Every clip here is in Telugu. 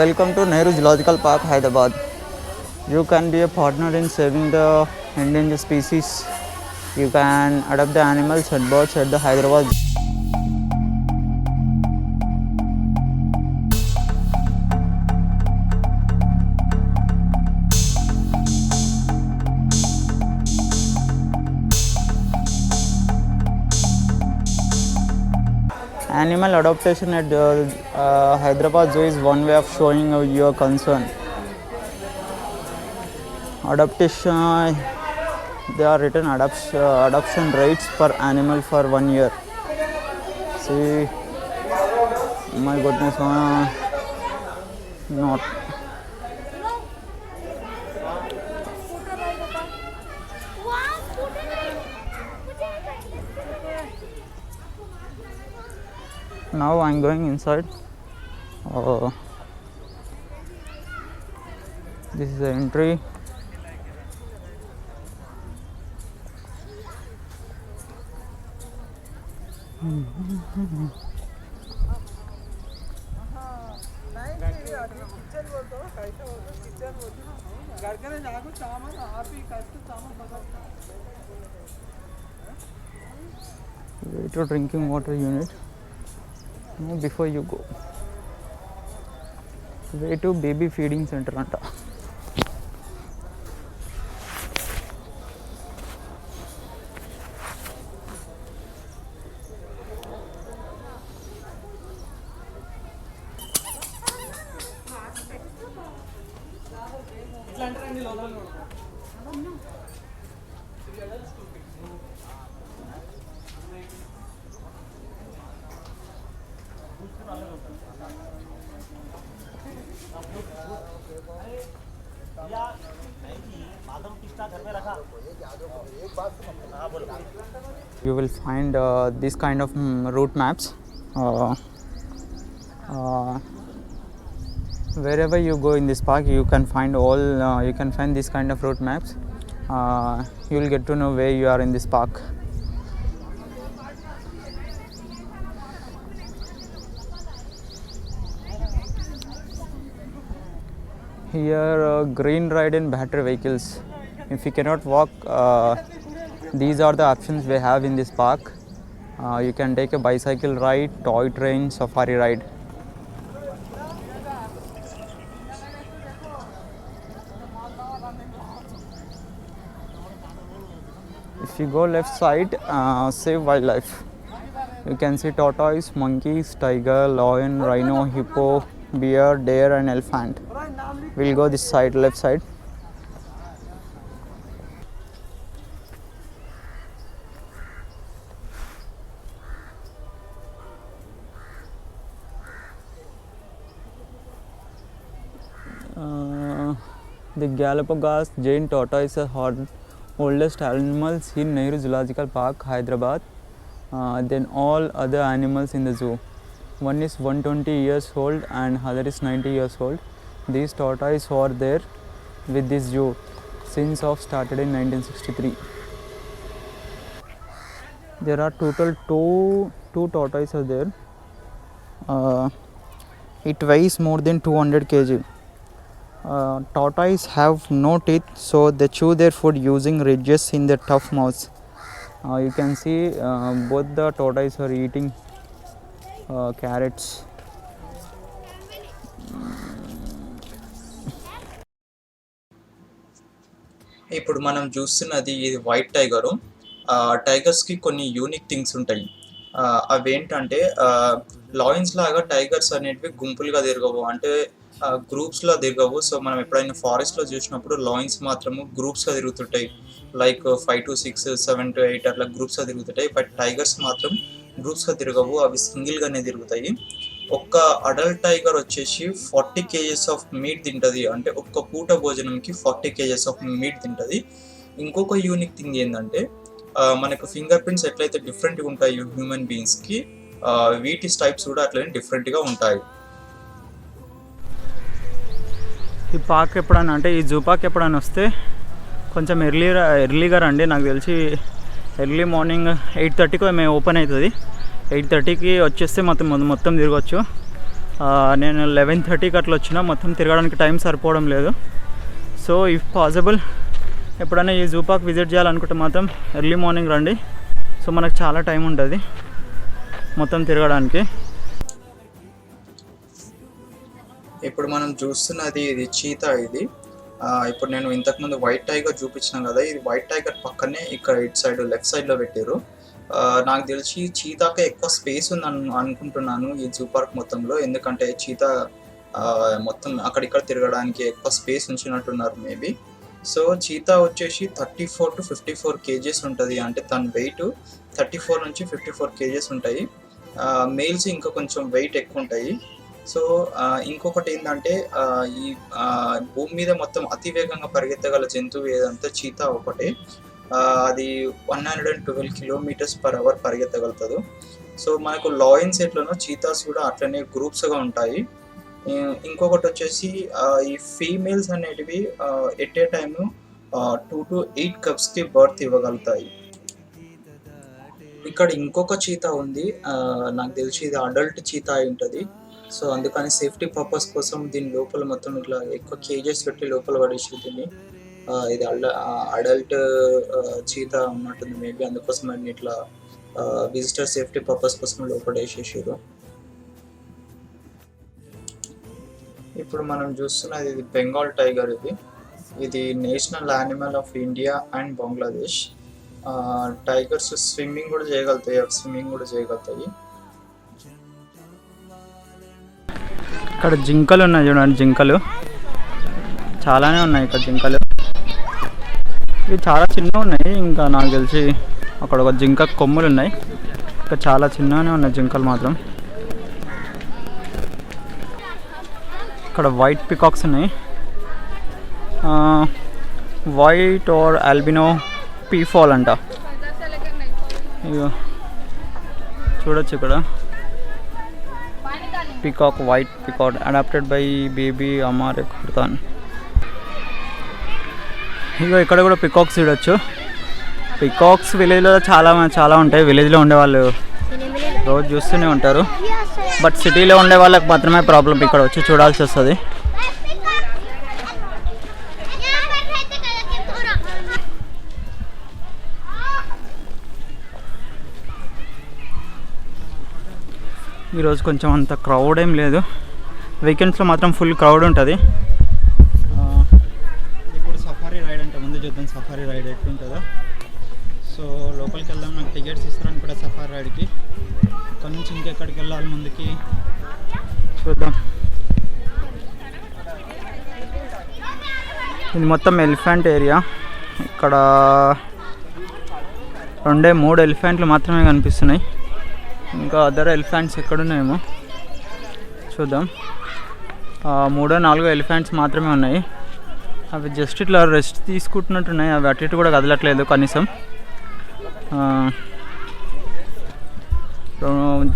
Welcome to Nehru Zoological Park, Hyderabad. You can be a partner in saving the endangered species. You can adopt the animals and birds at the Hyderabad. Animal adoption at Hyderabad Zoo is one way of showing your concern. Adaptation, they are written adoption rates per animal for 1 year. See, my goodness, not. Now I am going inside. This is the entry. Wait to drinking water unit. No, before you go. Way to baby feeding center anta. You will find this kind of route maps. Wherever you go in this park, you can find you can find this kind of route maps. You will get to know where you are in this park. Here, green ride in battery vehicles. If you cannot walk, these are the options we have in this park. You can take a bicycle ride, toy train, safari ride. If you go left side, save wildlife. You can see tortoise, monkeys, tiger, lion, rhino, hippo, bear, deer and elephant. We'll go this side, left side. The Galapagos giant tortoise are oldest animals in Nehru Zoological Park, Hyderabad, than all other animals in the zoo. One is 120 years old and other is 90 years old. These tortoises are there with this zoo since started in 1963. There are total two tortoises are there. It weighs more than 200 kg. Tortoises have no teeth, so they chew their food using ridges in their tough mouths. You can see both the tortoises are eating carrots. ఇప్పుడు మనం చూస్తున్నది ఇది వైట్ టైగరు. టైగర్స్కి కొన్ని యూనిక్ థింగ్స్ ఉంటాయి. అవేంటంటే లాయన్స్ లాగా టైగర్స్ అనేటివి గుంపులుగా తిరగవు, అంటే గ్రూప్స్లో తిరగవు. సో మనం ఎప్పుడైనా ఫారెస్ట్లో చూసినప్పుడు లాయన్స్ మాత్రము గ్రూప్స్గా తిరుగుతుంటాయి, లైక్ 5 to 6, 7 to 8 అట్లా గ్రూప్స్గా తిరుగుతుంటాయి. బట్ టైగర్స్ మాత్రం గ్రూప్స్గా తిరగవు, అవి సింగిల్గానే తిరుగుతాయి. ఒక్క అడల్ట్ టైగర్ వచ్చేసి 40 kgs ఆఫ్ మీట్ తింటుంది, అంటే ఒక్క పూట భోజనంకి 40 kgs ఆఫ్ మీట్ తింటుంది. ఇంకొక యూనిక్ థింగ్ ఏంటంటే మనకు ఫింగర్ ప్రింట్స్ ఎట్లయితే డిఫరెంట్గా ఉంటాయి హ్యూమన్ బీయింగ్స్కి, వీటి టైప్స్ కూడా అట్లనే డిఫరెంట్గా ఉంటాయి. ఈ పార్క్ ఎప్పుడైనా అంటే ఈ జూ పార్క్ ఎప్పుడైనా వస్తే కొంచెం ఎర్లీగా రండి. నాకు తెలిసి ఎర్లీ మార్నింగ్ 8:30కి మేము ఓపెన్ అవుతుంది. 8:30కి వచ్చేస్తే మొత్తం తిరగచ్చు. నేను 11:30కి అట్లా వచ్చిన, మొత్తం తిరగడానికి టైం సరిపోవడం లేదు. సో ఇఫ్ పాసిబుల్ ఎప్పుడైనా ఈ జూ పార్క్ విజిట్ చేయాలనుకుంటే మాత్రం ఎర్లీ మార్నింగ్ రండి. సో మనకు చాలా టైం ఉంటుంది మొత్తం తిరగడానికి. ఇప్పుడు మనం చూస్తున్నది ఇది చీతా. ఇది ఇప్పుడు నేను ఇంతకుముందు వైట్ టైగర్ చూపించినాను కదా, ఇది వైట్ టైగర్ పక్కనే ఇక్కడ ఇటు సైడ్ లెఫ్ట్ సైడ్లో పెట్టారు. నాకు తెలిసి చీతాకే ఎక్కువ స్పేస్ ఉంది అనుకుంటున్నాను ఈ జూ పార్క్ మొత్తంలో. ఎందుకంటే చీతా మొత్తం అక్కడిక్కడ తిరగడానికి ఎక్కువ స్పేస్ ఉంచినట్టున్నారు మేబీ. సో చీతా వచ్చేసి 34 to 54 kgs ఉంటుంది. అంటే తన వెయిట్ 34 నుంచి 54 kgs ఉంటాయి. మేల్స్ ఇంకా కొంచెం వెయిట్ ఎక్కువ ఉంటాయి. సో ఇంకొకటి ఏంటంటే ఈ భూమి మీద మొత్తం అతి వేగంగా పరిగెత్తగల జంతువు ఏదంటే చీతా ఒకటే. అది 112 km/h పరిగెత్తగలుగుతుంది. సో మనకు లాయన్స్ ఎట్లనో చీతాస్ కూడా అట్లనే గ్రూప్స్గా ఉంటాయి. ఇంకొకటి వచ్చేసి ఈ ఫీమేల్స్ అనేటివి ఎట్ ఏ టైమ్ 2 to 8 cubsకి బర్త్ ఇవ్వగలుగుతాయి. ఇక్కడ ఇంకొక చీతా ఉంది, నాకు తెలిసి ఇది అడల్ట్ చీతా అయి ఉంటుంది. సో అందుకని సేఫ్టీ పర్పస్ కోసం దీని లోపల మొత్తం ఇట్లా ఎక్కువ కేజెస్ పెట్టి లోపల పడేసి దీన్ని, ఇది అడల్ట్ చీతా ఉన్నట్టుంది మేబీ, అందుకోసం అన్ని ఇట్లా విజిటర్ సేఫ్టీ పర్పస్ కోసం లోపల వేసేసారు. ఇప్పుడు మనం చూస్తున్నది ఇది బెంగాల్ టైగర్. ఇది national animal of India and Bangladesh. Tigers swimming కూడా చేయగలుగుతాయి. ఇక్కడ జింకలు ఉన్నాయి చూడండి, జింకలు చాలానే ఉన్నాయి ఇక్కడ జింకలు. ఇవి చాలా చిన్నగా ఉన్నాయి. ఇంకా నాకు తెలిసి అక్కడ ఒక జింక కొమ్ములు ఉన్నాయి. ఇంకా చాలా చిన్నగానే ఉన్నాయి జింకలు మాత్రం. ఇక్కడ వైట్ పికాక్స్ ఉన్నాయి, వైట్ ఆర్ ఆల్బినో పీఫాల్ అంట. ఇగో చూడొచ్చు ఇక్కడ peacock, white peacock adopted by baby అమారే ఖుర్తాన్. ఇగో ఇక్కడ కూడా పికాక్స్ చూడొచ్చు. పికాక్స్ విలేజ్లో చాలా ఉంటాయి. విలేజ్లో ఉండేవాళ్ళు రోజు చూస్తూనే ఉంటారు. బట్ సిటీలో ఉండే వాళ్ళకి మాత్రమే ప్రాబ్లం ఇక్కడ వచ్చి చూడాల్సి వస్తుంది. ఈరోజు కొంచెం అంత క్రౌడ్ ఏం లేదు. వీకెండ్స్లో మాత్రం ఫుల్ క్రౌడ్ ఉంటుంది. ఇప్పుడు సఫారీ రైడ్ అంటే ముందు చూద్దాం సఫారీ రైడ్ ఎట్లుంటుందో. సో లోపలికి వెళ్దాం. నాకు టికెట్స్ ఇస్తారని కూడా సఫారీ రైడ్కి. ఇక్కడ నుంచి ఇంకెక్కడికి వెళ్ళాలి ముందుకి చూద్దాం. ఇది మొత్తం ఎలిఫెంట్ ఏరియా. ఇక్కడ 2-3 ఎలిఫెంట్లు మాత్రమే కనిపిస్తున్నాయి. ఇంకా అదర్ ఎలిఫెంట్స్ ఎక్కడున్నాయేమో చూద్దాం. 3-4 ఎలిఫెంట్స్ మాత్రమే ఉన్నాయి. అవి జస్ట్ ఇట్లా రెస్ట్ తీసుకుంటున్నట్టున్నాయి. అవి అటు ఇటు కూడా కదలట్లేదు కనీసం.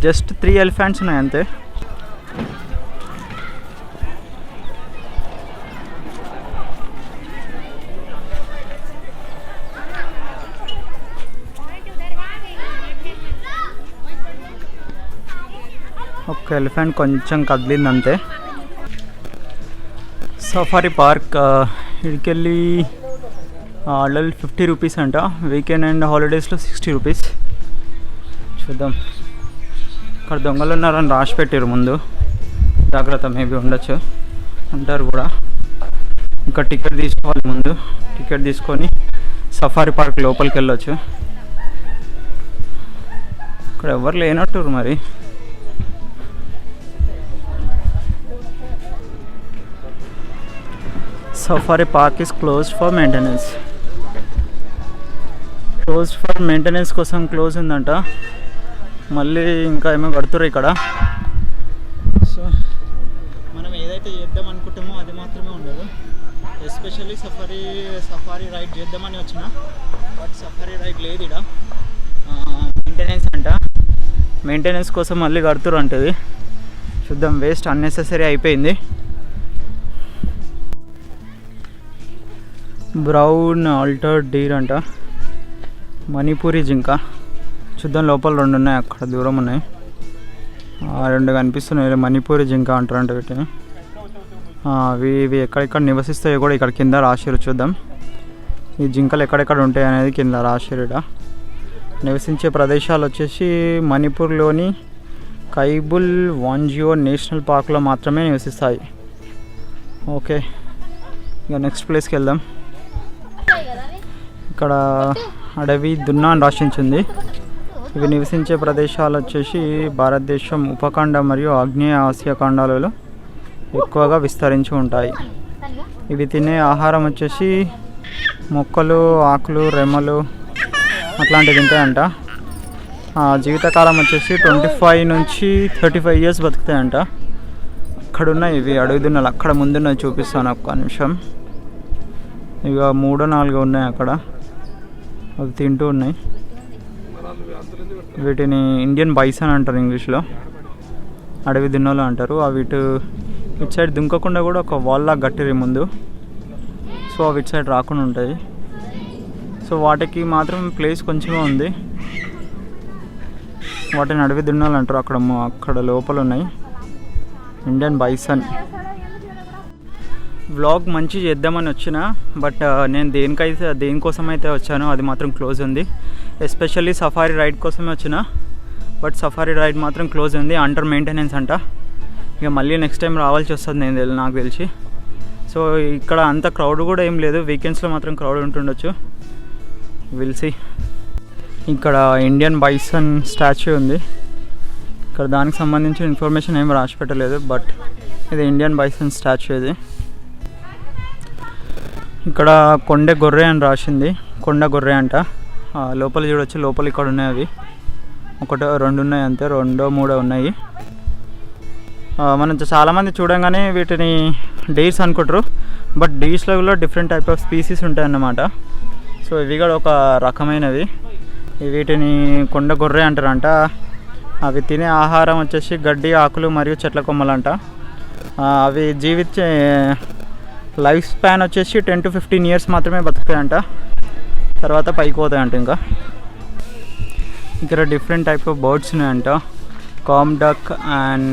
జస్ట్ 3 ఎలిఫెంట్స్ ఉన్నాయి అంతే. ఒక ఎలిఫెంట్ కొంచెం కదిలింది అంతే. సఫారీ పార్క్ ఇక్కడికెళ్ళి అడల్ట్ 50 రూపీస్ అంట. వీకెండ్ అండ్ హాలిడేస్లో 60 రూపీస్. చూద్దాం. ఇక్కడ దొంగలు ఉన్నారని రాసి పెట్టారు ముందు, జాగ్రత్త. మేబీ ఉండొచ్చు, ఉంటారు కూడా. ఇంకా టికెట్ తీసుకోవాలి ముందు. టికెట్ తీసుకొని సఫారీ పార్క్ లోపలికి వెళ్ళొచ్చు. ఇక్కడ ఎవరు లేనట్టు మరి. Safari park is closed for maintenance. కోసం క్లోజ్ ఉందంట. మళ్ళీ ఇంకా ఏమో కడుతుర్రు ఇక్కడ. సో మనం ఏదైతే చేద్దాం అనుకుంటామో అది మాత్రమే ఉండదు. ఎస్పెషల్లీ సఫారీ రైడ్ చేద్దామని వచ్చిన, బట్ సఫారీ రైడ్ లేదు ఇక్కడ. మెయింటెనెన్స్ అంట. మెయింటెనెన్స్ కోసం మళ్ళీ కడుతుర్రు అంటది. చూద్దాం. వేస్ట్ అన్నెసెసరీ అయిపోయింది. బ్రౌన్ ఆల్టర్డ్ డీర్ అంట. మణిపూరి జింక. చూద్దాం. లోపల 2 ఉన్నాయి, అక్కడ దూరం ఉన్నాయి. రెండు కనిపిస్తున్నాయి, మణిపూరి జింక అంటారంట వీటిని. ఇవి ఎక్కడెక్కడ నివసిస్తాయో కూడా ఇక్కడ కింద రాసిరు. చూద్దాం ఈ జింకలు ఎక్కడెక్కడ ఉంటాయి అనేది కింద రాసిరు. నివసించే ప్రదేశాలు వచ్చేసి మణిపూర్లోని కైబుల్ వాంజియో నేషనల్ పార్క్లో మాత్రమే నివసిస్తాయి. ఓకే, ఇక నెక్స్ట్ ప్లేస్కి వెళ్దాం. ఇక్కడ అడవి దున్నా అని రాసించింది. ఇవి నివసించే ప్రదేశాలు వచ్చేసి భారతదేశం ఉపఖండ మరియు ఆగ్నేయ ఆసియా ఖండాలలో ఎక్కువగా విస్తరించి ఉంటాయి. ఇవి తినే ఆహారం వచ్చేసి మొక్కలు, ఆకులు, రెమ్మలు అట్లాంటివి తింటాయంట. జీవితకాలం వచ్చేసి 25 నుంచి 35 ఇయర్స్ బతుకుతాయంట. అక్కడున్నాయి ఇవి అడవి దున్నలు, అక్కడ ముందున్నవి చూపిస్తాను ఒక్క నిమిషం. ఇక 3-4 ఉన్నాయి అక్కడ, అవి తింటూ ఉన్నాయి. వీటిని ఇండియన్ బైసన్ అంటారు ఇంగ్లీష్లో, అడవి దున్నలు అంటారు. అవి ఇటు సైడ్ దుంకకుండా కూడా ఒక వాల్లా గట్టిరి ముందు, సో అవి ఇటు సైడ్ రాకుండా ఉంటాయి. సో వాటికి మాత్రం ప్లేస్ కొంచెమే ఉంది. వాటిని అడవి దున్నలు అంటారు. అక్కడ లోపల ఉన్నాయి ఇండియన్ బైసన్. వ్లాగ్ మంచి చేద్దామని వచ్చిన, బట్ నేను దేనికోసం అయితే వచ్చానో అది మాత్రం క్లోజ్ ఉంది. ఎస్పెషల్లీ సఫారీ రైడ్ కోసమే వచ్చిన, బట్ సఫారీ రైడ్ మాత్రం క్లోజ్ ఉంది, అండర్ మెయింటెనెన్స్ అంట. ఇక మళ్ళీ నెక్స్ట్ టైం రావాల్సి వస్తుంది నాకు తెలిసి. సో ఇక్కడ అంత క్రౌడ్ కూడా ఏం లేదు, వీకెండ్స్లో మాత్రం క్రౌడ్ ఉంటుండొచ్చు, విల్ సీ. ఇక్కడ ఇండియన్ బైసన్ స్టాచ్యూ ఉంది. ఇక్కడ దానికి సంబంధించిన ఇన్ఫర్మేషన్ ఏం రాసి పెట్టలేదు, బట్ ఇది ఇండియన్ బైసన్ స్టాచ్యూ. ఇది ఇక్కడ కొండ గొర్రె అని రాసింది, కొండ గొర్రె అంట. లోపల చూడొచ్చు, లోపల ఇక్కడ ఉన్నాయి అవి 1-2 ఉన్నాయి అంతే, 2-3 ఉన్నాయి. మనం చాలామంది చూడంగానే వీటిని డీర్స్ అనుకుంటారు, బట్ డీర్స్లో కూడా డిఫరెంట్ టైప్ ఆఫ్ స్పీసీస్ ఉంటాయన్నమాట. సో ఇవి కూడా ఒక రకమైనవి. వీటిని కొండ గొర్రె అంటారంట. అవి తినే ఆహారం వచ్చేసి గడ్డి, ఆకులు మరియు చెట్ల కొమ్మలంట. అవి జీవించే లైఫ్ స్పాన్ వచ్చేసి 10 to 15 ఇయర్స్ మాత్రమే బతుకుతాయంట, తర్వాత పైకి పోతాయంట. ఇంకా ఇక్కడ డిఫరెంట్ టైప్ ఆఫ్ బర్డ్స్ ఉన్నాయంట. Comb duck and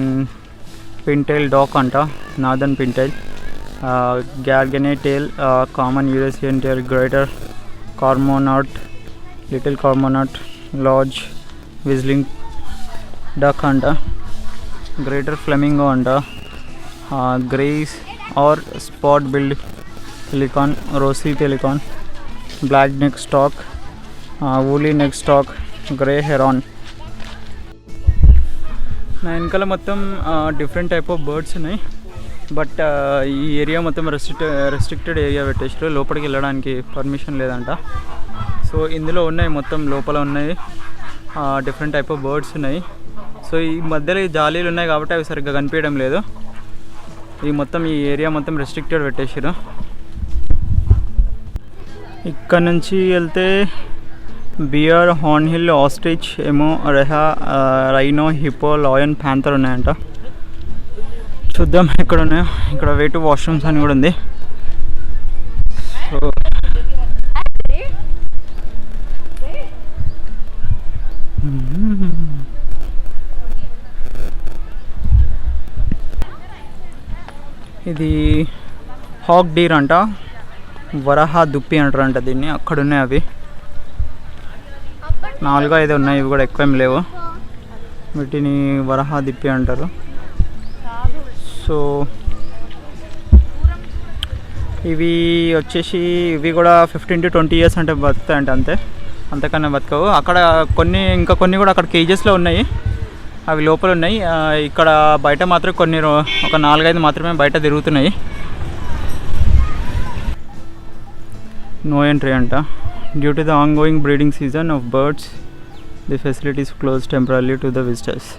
pintail duck అంట, northern pintail, garganey teal, common Eurasian teal, greater cormorant, little cormorant, large whistling duck అంట, గ్రేటర్ ఫ్లెమింగో అంట, greys or spot billed pelican, rosy pelican, black neck stork, woolly neck stork, grey heron. నా వెనకాల మొత్తం డిఫరెంట్ టైప్ ఆఫ్ బర్డ్స్ ఉన్నాయి, బట్ ఈ ఏరియా మొత్తం రెస్ట్రిక్టెడ్ ఏరియా పెట్టేసారు, లోపలికి వెళ్ళడానికి పర్మిషన్ లేదంట. సో ఇందులో ఉన్నాయి, మొత్తం లోపల ఉన్నాయి డిఫరెంట్ టైప్ ఆఫ్ బర్డ్స్ ఉన్నాయి. సో ఈ మధ్యలో ఈ జాలీలు ఉన్నాయి కాబట్టి అవి సరిగ్గా కనిపించడం లేదు. ఈ ఏరియా మొత్తం రెస్ట్రిక్టెడ్ పెట్టేసారు. ఇక్కడ నుంచి వెళ్తే బియర్, హార్న్ హిల్, ఆస్ట్రిచ్, ఎమో, రైనో, హిప్పో, లయన్, ప్యాంథర్ ఉన్నాయంట. చూద్దాం ఎక్కడ ఉన్నాయో. ఇక్కడ వే టు వాష్రూమ్స్ అని కూడా ఉంది. సో ఇది హాక్ డీర్ అంట, వరహా దుప్పి అంటారంట దీన్ని. అక్కడ ఉన్నాయి అవి 4-5 ఉన్నాయి, ఇవి కూడా ఎక్కువ ఏం లేవు. వీటిని వరహా దుప్పి అంటారు. సో ఇవి వచ్చేసి ఇవి కూడా 15 to 20 ఇయర్స్ అంటే బతుకుతాయంట, అంతకన్నా బతకవు. అక్కడ ఇంకా కొన్ని కూడా అక్కడ కేజెస్లో ఉన్నాయి, అవి లోపల ఉన్నాయి. ఇక్కడ బయట మాత్రం ఒక 4-5 మాత్రమే బయట తిరుగుతున్నాయి. నో ఎంట్రీ అంట. Due to the ongoing breeding season of birds the facilities close temporary to the visitors.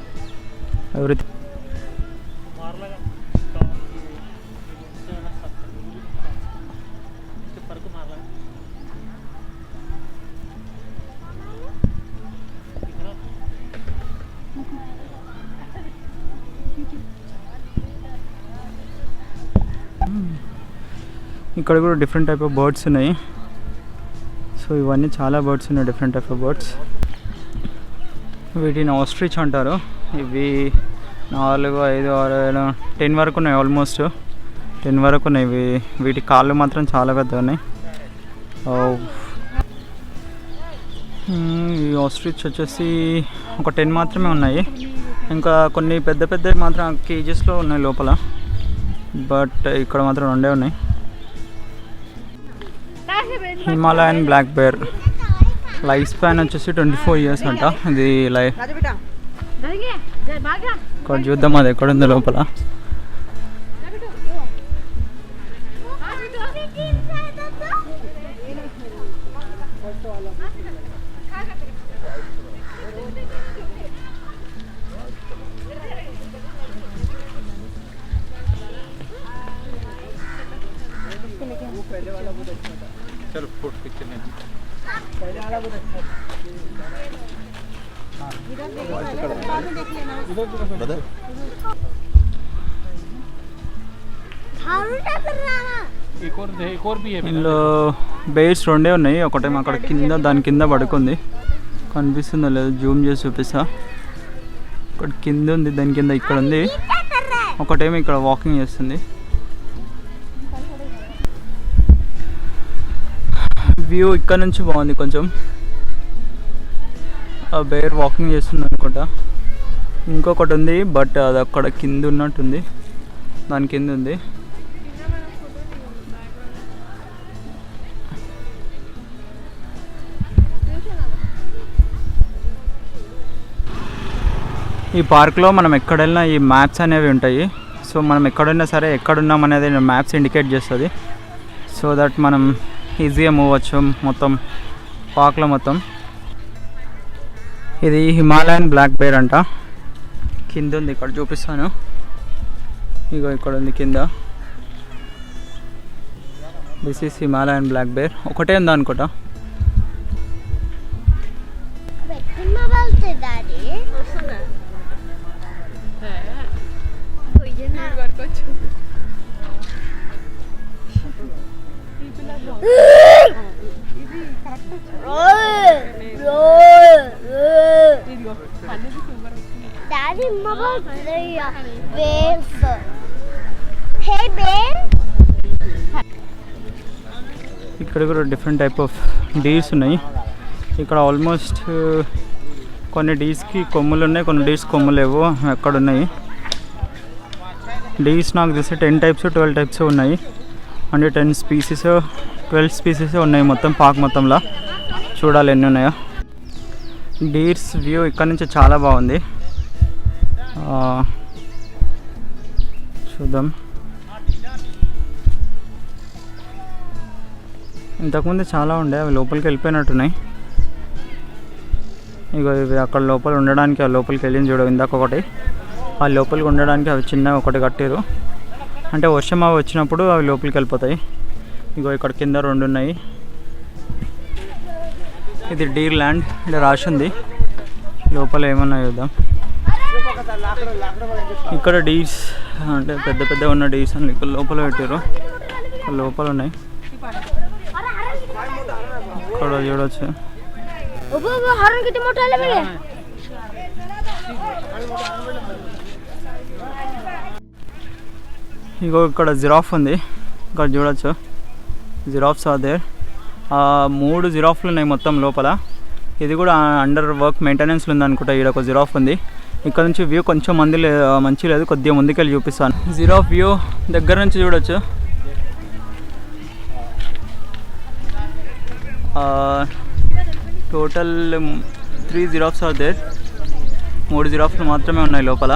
Everything ఇక్కడ కూడా డిఫరెంట్ టైప్ ఆఫ్ బర్డ్స్ ఉన్నాయి. సో ఇవన్నీ చాలా బర్డ్స్ ఉన్నాయి, డిఫరెంట్ టైప్ ఆఫ్ బర్డ్స్. వీటిని ఆస్ట్రిచ్ అంటారు. ఇవి 4, 5, 6, 7, 10 వరకు ఉన్నాయి. ఆల్మోస్ట్ 10 వరకు ఉన్నాయి. వీటి కాళ్ళు మాత్రం చాలా పెద్దగా ఉన్నాయి. ఈ ఆస్ట్రిచ్ వచ్చేసి ఒక 10 మాత్రమే ఉన్నాయి. ఇంకా కొన్ని పెద్ద పెద్దవి మాత్రం కేజెస్లో ఉన్నాయి లోపల. బట్ ఇక్కడ మాత్రం 2 ఉన్నాయి. Himalayan black bear life span వచ్చేసి 24 ఇయర్స్ అంట. ఇది ఇక్కడ చూద్దాం అది ఎక్కడ ఉంది లోపల. चलो फोटो पिक्चर लेना पहले वाला बहुत अच्छा ఇందులో బేర్స్ 2 ఉన్నాయి. ఒకటేమో అక్కడ కింద దాని కింద పడుకుంది, కనిపిస్తుందో లేదు జూమ్ చేసి చూపిస్తా. ఇక్కడ కింద ఉంది, దాని కింద ఇక్కడ ఉంది. ఒకటేమో ఇక్కడ వాకింగ్ చేస్తుంది. వ్యూ ఇక్కడ నుంచి బాగుంది కొంచెం. ఆ బేర్ వాకింగ్ చేస్తుంది అనుకుంటా. ఇంకొకటి ఉంది బట్ అది అక్కడ కింద ఉన్నట్టుంది, దాని కింద ఉంది. ఈ పార్క్లో మనం ఎక్కడ వెళ్ళినా ఈ మ్యాప్స్ అనేవి ఉంటాయి. సో మనం ఎక్కడున్నా సరే ఎక్కడున్నాం అనేది మ్యాప్స్ ఇండికేట్ చేస్తుంది. సో దట్ మనం ఈజీగా మూవ్ అవ్వచ్చు మొత్తం పార్క్లో మొత్తం. ఇది హిమాలయన్ బ్లాక్ బేర్ అంట. కింద ఉంది, ఇక్కడ చూపిస్తాను. ఇగో ఇక్కడ ఉంది కింద. This is Himalayan black bear. ఒకటే ఉందా అనుకుంటా. ఇక్కడ కూడా డిఫరెంట్ టైప్ ఆఫ్ డీర్స్ ఉన్నాయి. ఇక్కడ ఆల్మోస్ట్ కొన్ని డీర్స్కి కొమ్ములు ఉన్నాయి, కొన్ని డీర్స్ కొమ్ములు లేవు. ఎక్కడ ఉన్నాయి డీర్స్ నాకు తెలిసి 10 టైప్స్ 12 టైప్స్ ఉన్నాయి. అంటే 10 స్పీసీస్ 12 స్పీసీస్ ఉన్నాయి మొత్తం పార్క్ మొత్తంలో. చూడాలి ఎన్ని ఉన్నాయో. డీర్స్ వ్యూ ఇక్కడ నుంచి చాలా బాగుంది. చూద్దాం. ఇంతకుముందు చాలా ఉండే, అవి లోపలికి వెళ్ళిపోయినట్టున్నాయి. ఇక ఇవి అక్కడ లోపల ఉండడానికి ఆ లోపలికి వెళ్ళింది చూడ. ఇందాక ఒకటి ఆ లోపలికి ఉండడానికి అవి చిన్న ఒకటి కట్టారు. అంటే వర్షం అవి వచ్చినప్పుడు అవి లోపలికి వెళ్ళిపోతాయి. ఇగో ఇక్కడ కింద 2 ఉన్నాయి. ఇది డీర్ ల్యాండ్ ఇక్కడ రాసి ఉంది. లోపల ఏమన్నా చూద్దాం. ఇక్కడ డీర్స్ అంటే పెద్ద పెద్ద ఉన్న డీర్స్ అని ఇక్కడ లోపల పెట్టారు. లోపల ఉన్నాయి, ఇక్కడ చూడవచ్చు. ఇగో ఇక్కడ జిరాఫ్ ఉంది, ఇక్కడ చూడవచ్చు. Giraffes are there. 3 జిరాఫ్లు ఉన్నాయి మొత్తం లోపల. ఇది కూడా అండర్ వర్క్ మెయింటెనెన్స్లో ఉంది అనుకుంటా. ఇక్కడ ఒక జిరాఫ్ ఉంది. ఇక్కడ నుంచి వ్యూ కొంచెం మంచి లేదు, కొద్దిగా ముందుకెళ్ళి చూపిస్తాను. జిరాఫ్ వ్యూ దగ్గర నుంచి చూడవచ్చు. Total 3 giraffes are there. 3 జిరాఫ్లు మాత్రమే ఉన్నాయి లోపల.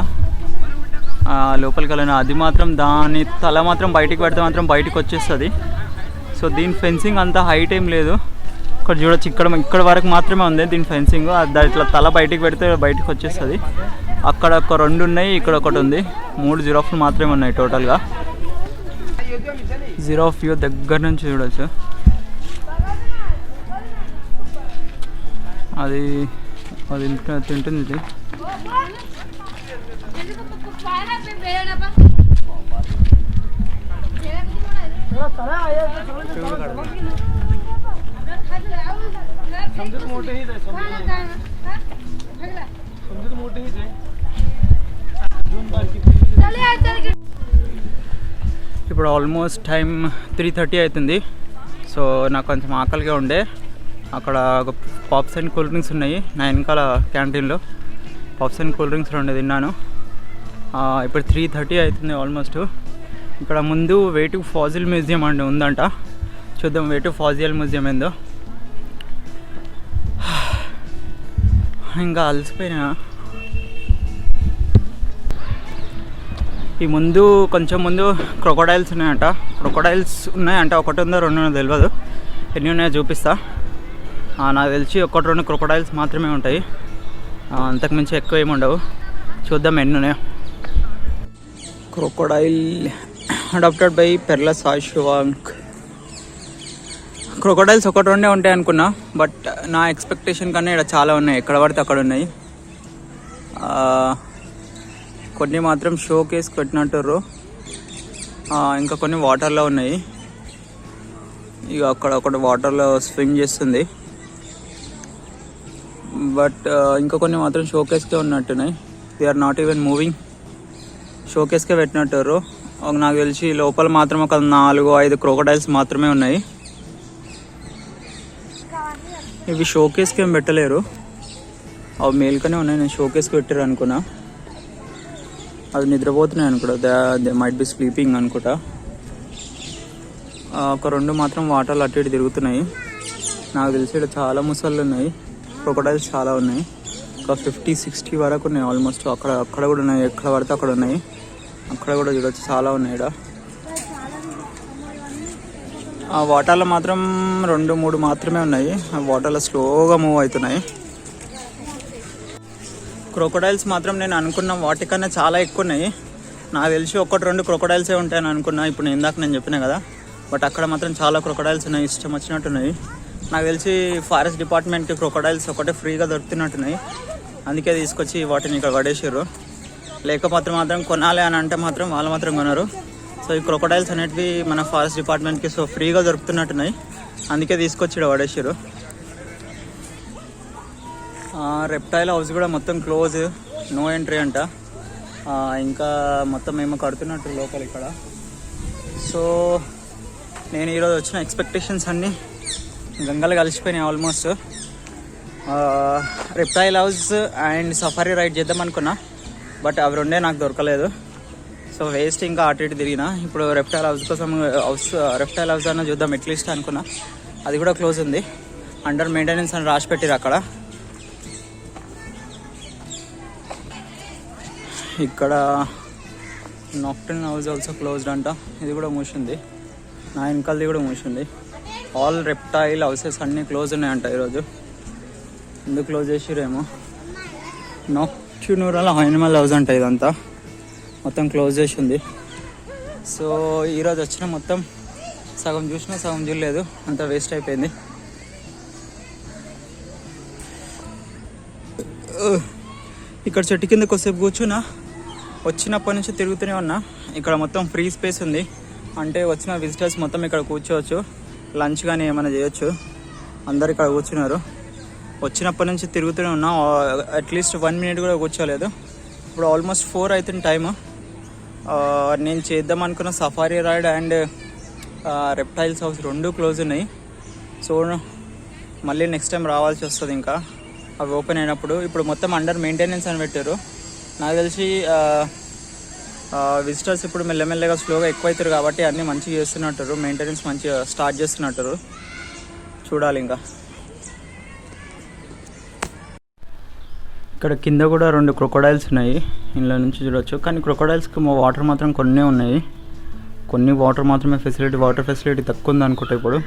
లోపలికి వెళ్ళిన అది మాత్రం దాని తల మాత్రం బయటికి పెడితే మాత్రం బయటికి వచ్చేస్తుంది. సో దీని ఫెన్సింగ్ అంత హైట్ ఏం లేదు. ఇక్కడ చూడొచ్చు, ఇక్కడ వరకు మాత్రమే ఉంది దీని ఫెన్సింగ్. అది ఇట్లా తల బయటికి పెడితే బయటికి వచ్చేస్తుంది. అక్కడ ఒక 2 ఉన్నాయి, ఇక్కడ ఒకటి ఉంది. 3 జిరాఫ్లు మాత్రమే ఉన్నాయి టోటల్గా. జిరాఫ్ వ్యూ దగ్గర నుంచి చూడవచ్చు. అది తింటుంది ఇది. मोठे ही समजून मोठे ही ఇప్పుడు ఆల్మోస్ట్ టైం 3:30 అవుతుంది. సో నాకు కొంచెం ఆకలిగా ఉండే, అక్కడ ఒక పాప్స్ అండ్ కూల్ డ్రింక్స్ ఉన్నాయి నా వెనకాల క్యాంటీన్లో. పాప్స్ అండ్ కూల్ డ్రింక్స్ 2 తిన్నాను. ఇప్పుడు 3:30 అవుతుంది ఆల్మోస్ట్. ఇక్కడ ముందు వేటివ్ ఫాజిల్ మ్యూజియం అండి ఉందంట, చూద్దాం వేటివ్ ఫాజిల్ మ్యూజియం ఏందో. ఇంకా అలసిపోయినా. ఈ ముందు కొంచెం ముందు క్రొకోడైల్స్ ఉన్నాయంట. క్రొకోడైల్స్ ఉన్నాయంట, 1 ఉందో 2 ఉందో తెలియదు, ఎన్ని ఉన్నాయో చూపిస్తా. నాకు తెలిసి 1-2 క్రొకోడైల్స్ మాత్రమే ఉంటాయి, అంతకుమించి ఎక్కువ ఏమి ఉండవు. చూద్దాం ఎన్ని ఉన్నాయో. క్రొకోడైల్ అడాప్టెడ్ బై పెర్లా సాయిషువాంక్. క్రొకోడైల్స్ 1-2 ఉంటాయి అనుకున్నా, బట్ నా ఎక్స్పెక్టేషన్ కన్నా ఇక్కడ చాలా ఉన్నాయి, ఎక్కడ పడితే అక్కడ ఉన్నాయి. కొన్ని మాత్రం షో కేస్ పెట్టినట్టు, ఇంకా కొన్ని వాటర్లో ఉన్నాయి. ఇక అక్కడ ఒకటి వాటర్లో స్విమ్ చేస్తుంది, బట్ ఇంకా కొన్ని మాత్రం షో కేస్కే ఉన్నట్టున్నాయి. They are not even moving, షో కేస్కే పెట్టినట్టు. నాకు తెలిసి లోపల మాత్రం ఒక 4-5 క్రొకోడైల్స్ మాత్రమే ఉన్నాయి. ఇవి షోకేస్కి ఏం పెట్టలేరు, అవి మేల్కనే ఉన్నాయి. నేను షోకేస్కి పెట్టారు అనుకున్నా, అవి నిద్రపోతున్నాయి అనుకుంటా. దే మైట్ బి స్లీపింగ్ అనుకుంటా. ఒక 2 మాత్రం వాటర్లు అటు ఇటు తిరుగుతున్నాయి. నాకు తెలిసి ఇక్కడ చాలా ముసళ్ళు ఉన్నాయి, క్రొకోడైల్స్ చాలా ఉన్నాయి, ఒక 50-60 వరకు ఉన్నాయి ఆల్మోస్ట్. అక్కడ కూడా ఉన్నాయి, ఎక్కడ పడితే అక్కడ ఉన్నాయి. అక్కడ కూడా చూడవచ్చు, చాలా ఉన్నాయి ఇక్కడ. ఆ వాటర్లో మాత్రం 2-3 మాత్రమే ఉన్నాయి, ఆ వాటర్లో స్లోగా మూవ్ అవుతున్నాయి. క్రొకోడైల్స్ మాత్రం నేను అనుకున్న వాటికన్నా చాలా ఎక్కువ ఉన్నాయి. నాకు తెలిసి 1-2 క్రొకోడైల్సే ఉంటాయని అనుకున్నా, ఇప్పుడు ఇందాక నేను చెప్పినా కదా. బట్ అక్కడ మాత్రం చాలా క్రొకోడైల్స్ ఉన్నాయి, ఇష్టం వచ్చినట్టున్నాయి. నాకు తెలిసి ఫారెస్ట్ డిపార్ట్మెంట్కి క్రొకోడైల్స్ ఒకటే ఫ్రీగా దొరుకుతున్నట్టున్నాయి, అందుకే తీసుకొచ్చి వాటిని ఇక్కడ పడేసారు. లేకపోతే మాత్రం కొనాలి అని అంటే మాత్రం వాళ్ళు మాత్రం కొనరు. సో ఈ క్రొకోడైల్స్ అనేటివి మన ఫారెస్ట్ డిపార్ట్మెంట్కి సో ఫ్రీగా దొరుకుతున్నట్టున్నాయి, అందుకే తీసుకొచ్చి ఇక్కడ పడేసారు. రెప్టైల్ హౌస్ కూడా మొత్తం క్లోజ్, నో ఎంట్రీ అంట. ఇంకా మొత్తం ఏమో కడుతున్నట్టు లోపల ఇక్కడ. సో నేను ఈరోజు వచ్చిన ఎక్స్పెక్టేషన్స్ అన్నీ గంగలు కలిసిపోయినాయి almost. Reptile house and safari ride చేద్దాం అనుకున్నా, బట్ అవి 2 నాకు దొరకలేదు. సో వేస్ట్, ఇంకా అటు ఇటు తిరిగిన. ఇప్పుడు రెప్టైల్ హౌస్ కోసం రెప్టైల్ హౌస్ అన్న చూద్దాం అట్లీస్ట్ అనుకున్నా, అది కూడా క్లోజ్ ఉంది, అండర్ మెయింటెనెన్స్ అని రాసి పెట్టిరు అక్కడ. ఇక్కడ నాక్టర్న్ హౌస్ ఆల్సో క్లోజ్డ్ అంట, ఇది కూడా మూసింది. నా వెనకాలది కూడా మూసింది. ఆల్ రెప్టైల్ హౌసెస్ అన్నీ క్లోజ్ ఉన్నాయంట ఈరోజు. ఎందుకు క్లోజ్ చేసిరేమో. నాక్టర్నల్ యానిమల్ హౌస్ అంట ఇదంతా, మొత్తం క్లోజ్ చేసి ఉంది. సో ఈరోజు వచ్చిన మొత్తం సగం చూసినా సగం చూడలేదు, అంతా వేస్ట్ అయిపోయింది. ఇక్కడ చెట్టు కింద కొద్దిసేపు కూర్చున్నా, వచ్చినప్పటి నుంచి తిరుగుతూనే ఉన్నా. ఇక్కడ మొత్తం ఫ్రీ స్పేస్ ఉంది, అంటే వచ్చిన విజిటర్స్ మొత్తం ఇక్కడ కూర్చోవచ్చు, లంచ్ కానీ ఏమైనా చేయొచ్చు. అందరు ఇక్కడ కూర్చున్నారు. వచ్చినప్పటి నుంచి తిరుగుతూనే ఉన్నా, అట్లీస్ట్ 1 minute కూడా కూర్చోలేదు. ఇప్పుడు ఆల్మోస్ట్ 4 అవుతుంది టైము. నేను చేద్దాం అనుకున్న safari ride and reptiles house 2 close ఉన్నాయి. సో మళ్ళీ నెక్స్ట్ టైం రావాల్సి వస్తుంది ఇంకా అవి ఓపెన్ అయినప్పుడు. ఇప్పుడు మొత్తం అండర్ మెయింటెనెన్స్ అని పెట్టారు. నాకు తెలిసి విజిటర్స్ ఇప్పుడు మెల్లమెల్లగా స్లోగా ఎక్కువ అవుతారు కాబట్టి అన్నీ మంచిగా చేస్తున్నట్టు, మెయింటెనెన్స్ మంచిగా స్టార్ట్ చేస్తున్నట్టు. చూడాలి ఇంకా. ఇక్కడ కింద కూడా 2 క్రొకోడైల్స్ ఉన్నాయి, ఇందులో నుంచి చూడవచ్చు. కానీ క్రొకోడైల్స్కి వాటర్ మాత్రం కొన్నే ఉన్నాయి, కొన్ని వాటర్ మాత్రమే వాటర్ ఫెసిలిటీ తక్కువ ఉంది అనుకుంటా ఇప్పుడు.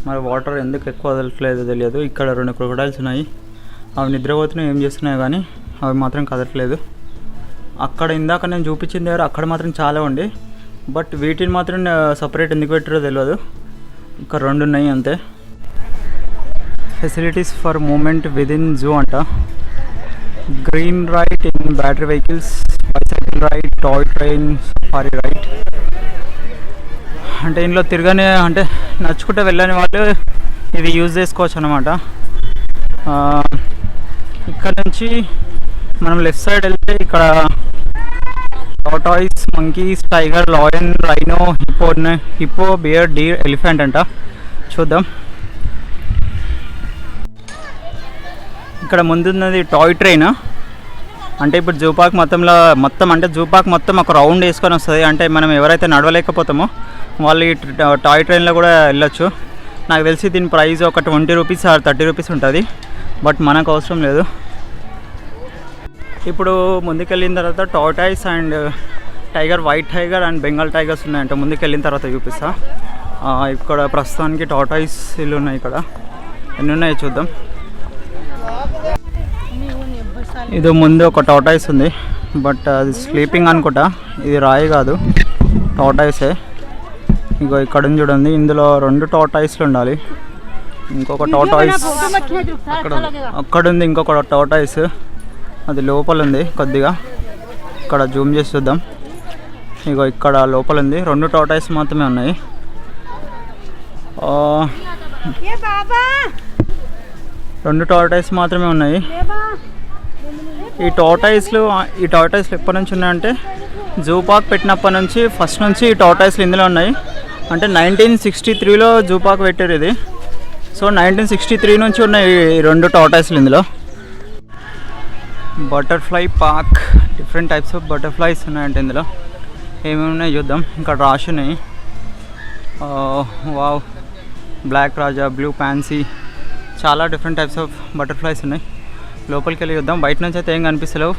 మరి వాటర్ ఎందుకు ఎక్కువ వదలట్లేదో తెలియదు. ఇక్కడ 2 క్రొకోడైల్స్ ఉన్నాయి, అవి నిద్రపోతున్నాయి, ఏం చేస్తున్నాయి కానీ అవి మాత్రం కదలట్లేదు. అక్కడ ఇందాక నేను చూపించింది దగ్గర అక్కడ మాత్రం చాలా ఉండి, బట్ వీటిని మాత్రం సపరేట్ ఎందుకు పెట్టారో తెలియదు. ఇక్కడ 2 ఉన్నాయి అంతే. Facilities for moment within zoo అంట. Green ride in battery vehicles, bicycle ride, toy train, safari ride. అంటే ఇందులో తిరగని అంటే నడుచుకుంటూ వెళ్ళని వాళ్ళు ఇది యూజ్ చేసుకోవచ్చు అన్నమాట. ఇక్కడ నుంచి మనం లెఫ్ట్ సైడ్ వెళ్తే ఇక్కడ tortoise monkeys, tiger, lion, rhino, hippo, bear, deer, elephant అంట. చూద్దాం. ఇక్కడ ముందున్నది టాయ్ ట్రైన్. అంటే ఇప్పుడు జూ పార్క్ జూ పార్క్ మొత్తం ఒక రౌండ్ వేసుకొని వస్తుంది. అంటే మనం ఎవరైతే నడవలేకపోతామో వాళ్ళు ఈ టాయ్ ట్రైన్లో కూడా వెళ్ళొచ్చు. నాకు తెలిసి దీని ప్రైస్ ఒక 20 రూపీస్ ఆర్ 30 రూపీస్ ఉంటుంది. బట్ మనకు అవసరం లేదు. ఇప్పుడు ముందుకెళ్ళిన తర్వాత tortoise and tiger, white tiger and Bengal tigers ఉన్నాయంట. ముందుకెళ్ళిన తర్వాత చూపిస్తా. ఇక్కడ ప్రస్తుతానికి టార్టాయిస్ ఇల్లు ఉన్నాయి. ఇక్కడ ఎన్ని ఉన్నాయో చూద్దాం. ఇది ముందు ఒక టార్టాయిస్ ఉంది, బట్ అది స్లీపింగ్ అనుకుంటా. ఇది రాయి కాదు, టార్టాయిసే. ఇగో ఇక్కడ చూడండి, ఇందులో 2 టార్టాయిస్లు ఉండాలి. ఇంకొక టార్టాయిస్ అక్కడ ఉంది. ఇంకొక టార్టాయిస్ అది లోపల ఉంది కొద్దిగా. ఇక్కడ జూమ్ చేసి చూద్దాం. ఇగో ఇక్కడ లోపల ఉంది. 2 టార్టాయిస్ మాత్రమే ఉన్నాయి. 2 టార్టాయిస్ మాత్రమే ఉన్నాయి. ఈ టార్టాయిస్లు ఎప్పటి నుంచి ఉన్నాయంటే జూ పార్క్ పెట్టినప్పటి నుంచి ఫస్ట్ నుంచి ఈ టార్టాయిస్లు ఇందులో ఉన్నాయి. అంటే 1963లో జూ పార్క్ పెట్టారు ఇది. సో 1963 నుంచి ఉన్నాయి ఈ 2 టార్టాయిస్లు ఇందులో. Butterfly park, different types of butterflies ఉన్నాయంటే ఇందులో. ఏమేమి ఉన్నాయో చూద్దాం. ఇక్కడ రాసి ఉన్నాయి. వావ్, బ్లాక్ రాజా, బ్లూ ప్యాన్సీ, చాలా డిఫరెంట్ టైప్స్ ఆఫ్ బటర్ఫ్లైస్ ఉన్నాయి. లోపలికి వెళ్ళి చూద్దాం. బయట నుంచి అయితే ఏం కనిపిస్తలేవు.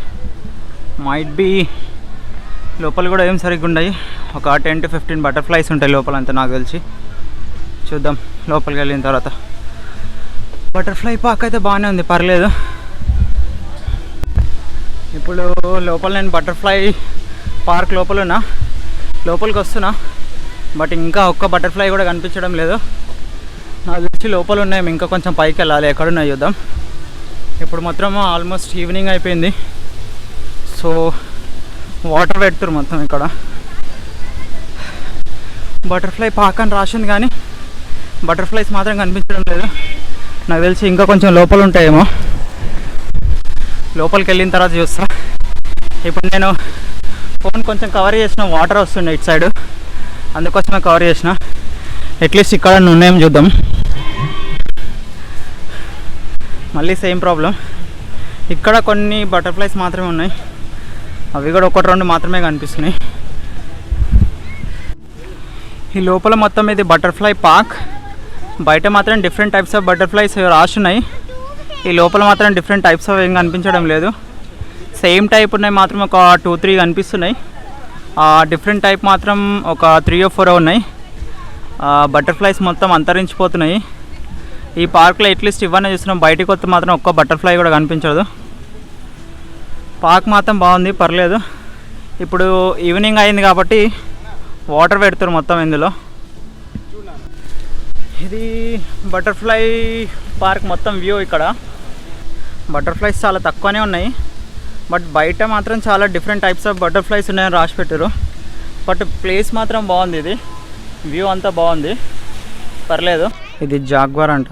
మైట్ బీ లోపల కూడా ఏం సరిగ్గా ఉన్నాయి. ఒక 10 to 15 బటర్ఫ్లైస్ ఉంటాయి లోపల అంతా నాకు తెలిసి. చూద్దాం లోపలికి వెళ్ళిన తర్వాత. బటర్ఫ్లై పార్క్ అయితే బాగానే ఉంది, పర్లేదు. ఇప్పుడు లోపల నేను బటర్ఫ్లై పార్క్ లోపలికి వస్తున్నా. బట్ ఇంకా ఒక్క బటర్ఫ్లై కూడా కనిపించడం లేదు. నాకు తెలిసి లోపల ఉన్నాయి, ఇంకా కొంచెం పైకి వెళ్ళాలి. ఎక్కడున్నాయి చూద్దాం. ఇప్పుడు మొత్తం ఆల్మోస్ట్ ఈవినింగ్ అయిపోయింది. సో వాటర్ పెడుతున్నారు మొత్తం ఇక్కడ. బటర్ఫ్లై పార్క్ అని రాసింది కానీ బటర్ఫ్లైస్ మాత్రం కనిపించడం లేదు. నాకు తెలిసి ఇంకా కొంచెం లోపల ఉంటాయేమో. లోపలికి వెళ్ళిన తర్వాత చూస్తా. ఇప్పుడు నేను ఫోన్ కొంచెం కవర్ చేసిన, వాటర్ వస్తుండే ఇటు సైడ్, అందుకోసమే కవర్ చేసిన. అట్లీస్ట్ ఇక్కడ ఉన్నాయేమో చూద్దాం. మళ్ళీ సేమ్ ప్రాబ్లం. ఇక్కడ కొన్ని బటర్ఫ్లైస్ మాత్రమే ఉన్నాయి. అవి కూడా 1-2 మాత్రమే కనిపిస్తున్నాయి. ఈ లోపల మొత్తం ఇది బటర్ఫ్లై పార్క్. బయట మాత్రం డిఫరెంట్ టైప్స్ ఆఫ్ బటర్ఫ్లైస్ రాసున్నాయి. ఈ లోపల మాత్రం డిఫరెంట్ టైప్స్ ఆఫ్ ఏం కనిపించడం లేదు. సేమ్ టైప్ ఉన్నాయి మాత్రం ఒక 2-3 కనిపిస్తున్నాయి. డిఫరెంట్ టైప్ మాత్రం ఒక 3 or 4 ఉన్నాయి. బటర్ఫ్లైస్ మొత్తం అంతరించిపోతున్నాయి. ఈ పార్క్లో అట్లీస్ట్ ఇవన్నీ చూస్తున్నాం. బయటకు వస్తే మాత్రం ఒక్క బటర్ఫ్లై కూడా కనిపించదు. పార్క్ మాత్రం బాగుంది, పర్లేదు. ఇప్పుడు ఈవినింగ్ అయింది కాబట్టి వాటర్ పెడతారు మొత్తం ఇందులో. ఇది బటర్ఫ్లై పార్క్ మొత్తం వ్యూ. ఇక్కడ బటర్ఫ్లైస్ చాలా తక్కువనే ఉన్నాయి, బట్ బయట మాత్రం చాలా డిఫరెంట్ టైప్స్ ఆఫ్ బటర్ఫ్లైస్ ఉన్నాయని రాసి పెట్టారు. బట్ ప్లేస్ మాత్రం బాగుంది. ఇది వ్యూ అంతా బాగుంది, పర్లేదు. ఇది జాగ్వార్ అంట.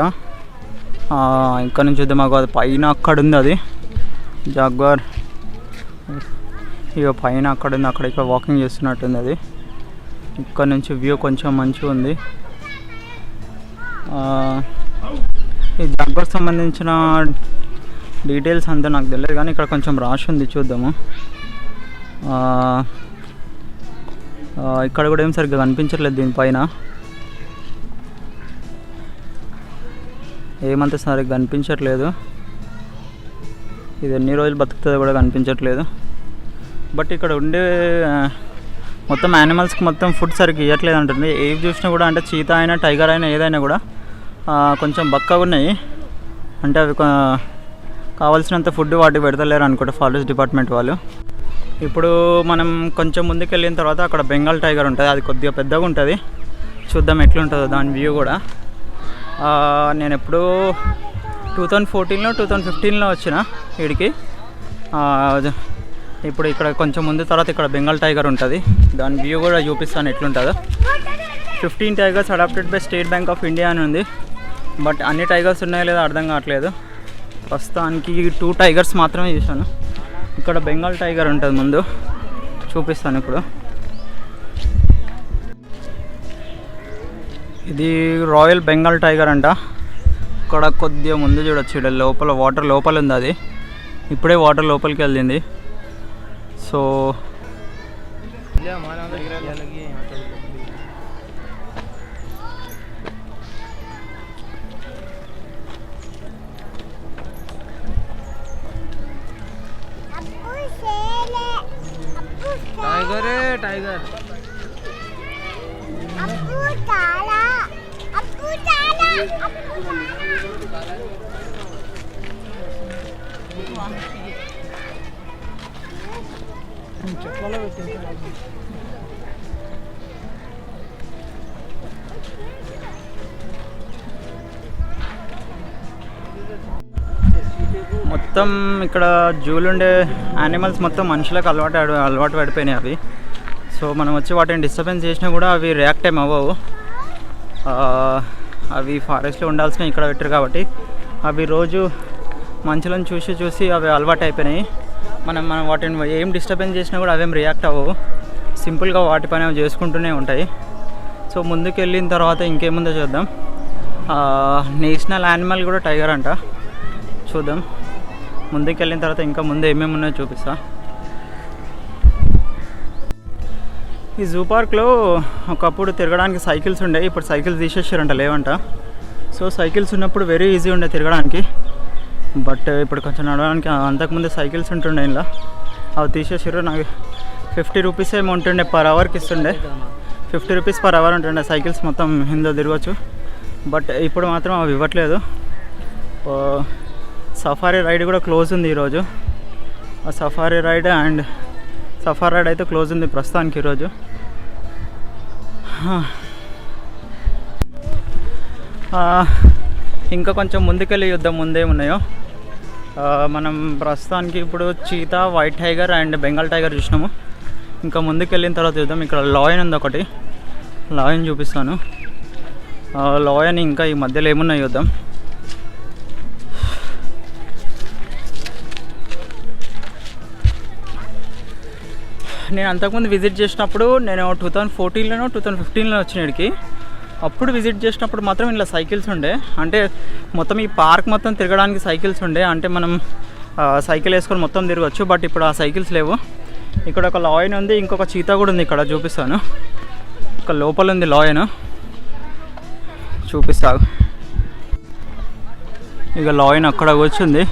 ఇక్కడ నుంచి చూద్దాం. మాకు అది పైన అక్కడ ఉంది. అది జాగ్వార్ ఇక పైన అక్కడ ఉంది. అక్కడ ఇక్కడ వాకింగ్ చేస్తున్నట్టుంది. అది ఇక్కడ నుంచి వ్యూ కొంచెం మంచిగా ఉంది. ఈ జాగ్వార్ సంబంధించిన డీటెయిల్స్ అంతా నాకు తెలియదు, కానీ ఇక్కడ కొంచెం రాసి ఉంది, చూద్దాము. ఇక్కడ కూడా ఏం సరిగ్గా కనిపించట్లేదు. దీనిపైన ఏమంత సరిగ్గా కనిపించట్లేదు. ఇది ఎన్ని రోజులు బతుకుతుందో కూడా కనిపించట్లేదు. బట్ ఇక్కడ ఉండే మొత్తం యానిమల్స్కి మొత్తం ఫుడ్ సరిగ్గా ఇవ్వట్లేదు అంటుంది. ఏవి చూసినా కూడా, అంటే చీతా అయినా టైగర్ అయినా ఏదైనా కూడా కొంచెం బక్కగా ఉన్నాయి. అంటే అవి కావాల్సినంత ఫుడ్ వాటికి పెడతలేరు అనుకుంటా ఫారెస్ట్ డిపార్ట్మెంట్ వాళ్ళు. ఇప్పుడు మనం కొంచెం ముందుకు వెళ్ళిన తర్వాత అక్కడ బెంగాల్ టైగర్ ఉంటుంది. అది కొద్దిగా పెద్దగా ఉంటుంది. చూద్దాం ఎట్లుంటుందో దాని వ్యూ కూడా. నేను ఎప్పుడూ 2014లో 2015లో వచ్చిన వీడికి. ఇప్పుడు ఇక్కడ కొంచెం ముందు తర్వాత ఇక్కడ బెంగాల్ టైగర్ ఉంటుంది. దాని వ్యూ కూడా చూపిస్తాను ఎట్లుంటుందో. 15 tigers adopted by State Bank of India అని ఉంది. బట్ అన్ని టైగర్స్ ఉన్నాయో లేదో అర్థం కావట్లేదు. ప్రస్తుతానికి 2 టైగర్స్ మాత్రమే చూసాను. ఇక్కడ బెంగాల్ టైగర్ ఉంటుంది ముందు, చూపిస్తాను ఇప్పుడు. ఇది రాయల్ బెంగాల్ టైగర్ అంట. ఇక్కడ కొద్దిగా ముందు చూడొచ్చు, ఇక్కడ లోపల వాటర్ లోపల ఉంది. అది ఇప్పుడే వాటర్ లోపలికి వెళ్ళింది. సో टाइगर है टाइगर మొత్తం ఇక్కడ జూలుండే యానిమల్స్ మొత్తం మనుషులకు అలవాటు పడిపోయినాయి అవి. సో మనం వచ్చి వాటిని డిస్టర్బెన్స్ చేసినా కూడా అవి రియాక్ట్ ఏం అవ్వవు. అవి ఫారెస్ట్లో ఉండాల్సినవి ఇక్కడ పెట్టారు కాబట్టి అవి రోజు మనుషులను చూసి అవి అలవాటు అయిపోయినాయి. మనం వాటిని ఏం డిస్టర్బెన్స్ చేసినా కూడా అవేం రియాక్ట్ అవ్వవు. సింపుల్గా వాటి పని అవి చేసుకుంటూనే ఉంటాయి. సో ముందుకు వెళ్ళిన తర్వాత ఇంకేముందో చూద్దాం. నేషనల్ యానిమల్ కూడా టైగర్ అంట. చూద్దాం ముందుకు వెళ్ళిన తర్వాత ఇంకా ముందు ఏమేమి ఉన్నాయో చూపిస్తా. ఈ జూ పార్క్లో ఒకప్పుడు తిరగడానికి సైకిల్స్ ఉండే, ఇప్పుడు సైకిల్స్ తీసేసారంట, లేవంట. సో సైకిల్స్ ఉన్నప్పుడు వెరీ ఈజీ ఉండే తిరగడానికి. బట్ ఇప్పుడు కొంచెం నడవడానికి అంతకుముందు సైకిల్స్ ఉంటుండే ఇలా, అవి తీసేసారు. నాకు 50 రూపీస్ ఏమో ఉంటుండే, పర్ అవర్కి ఇస్తుండే. 50 రూపీస్ పర్ అవర్ ఉంటుండే సైకిల్స్ మొత్తం హిందో తిరగచ్చు. బట్ ఇప్పుడు మాత్రం అవి ఇవ్వట్లేదు. సఫారీ రైడ్ కూడా క్లోజ్ ఉంది ఈరోజు. ఆ సఫారీ రైడ్ అయితే క్లోజ్ ఉంది ప్రస్తుతానికి ఈరోజు. ఇంకా కొంచెం ముందుకెళ్ళి చూద్దాం ముందేమున్నాయో. మనం ప్రస్తుతానికి ఇప్పుడు cheetah, white tiger and Bengal tiger చూసినాము. ఇంకా ముందుకెళ్ళిన తర్వాత చూద్దాం. ఇక్కడ లాయన్ ఉంది ఒకటి, లాయన్ చూపిస్తాను. లాయన్ ఇంకా ఈ మధ్యలో ఏమున్నాయో చూద్దాం. నేను అంతకుముందు విజిట్ చేసినప్పుడు నేను 2014లోనో 2015లో వచ్చినడికి, అప్పుడు విజిట్ చేసినప్పుడు మాత్రం ఇలా సైకిల్స్ ఉండే. అంటే మొత్తం ఈ పార్క్ మొత్తం తిరగడానికి సైకిల్స్ ఉండే. అంటే మనం సైకిల్ వేసుకొని మొత్తం తిరగచ్చు. బట్ ఇప్పుడు ఆ సైకిల్స్ లేవు. ఇక్కడ ఒక లాయన్ ఉంది, ఇంకొక చీతా కూడా ఉంది. ఇక్కడ చూపిస్తాను. ఒక లోపల ఉంది లాయన్, చూపిస్తాను. ఇక లాయన్ అక్కడ కూర్చుంది,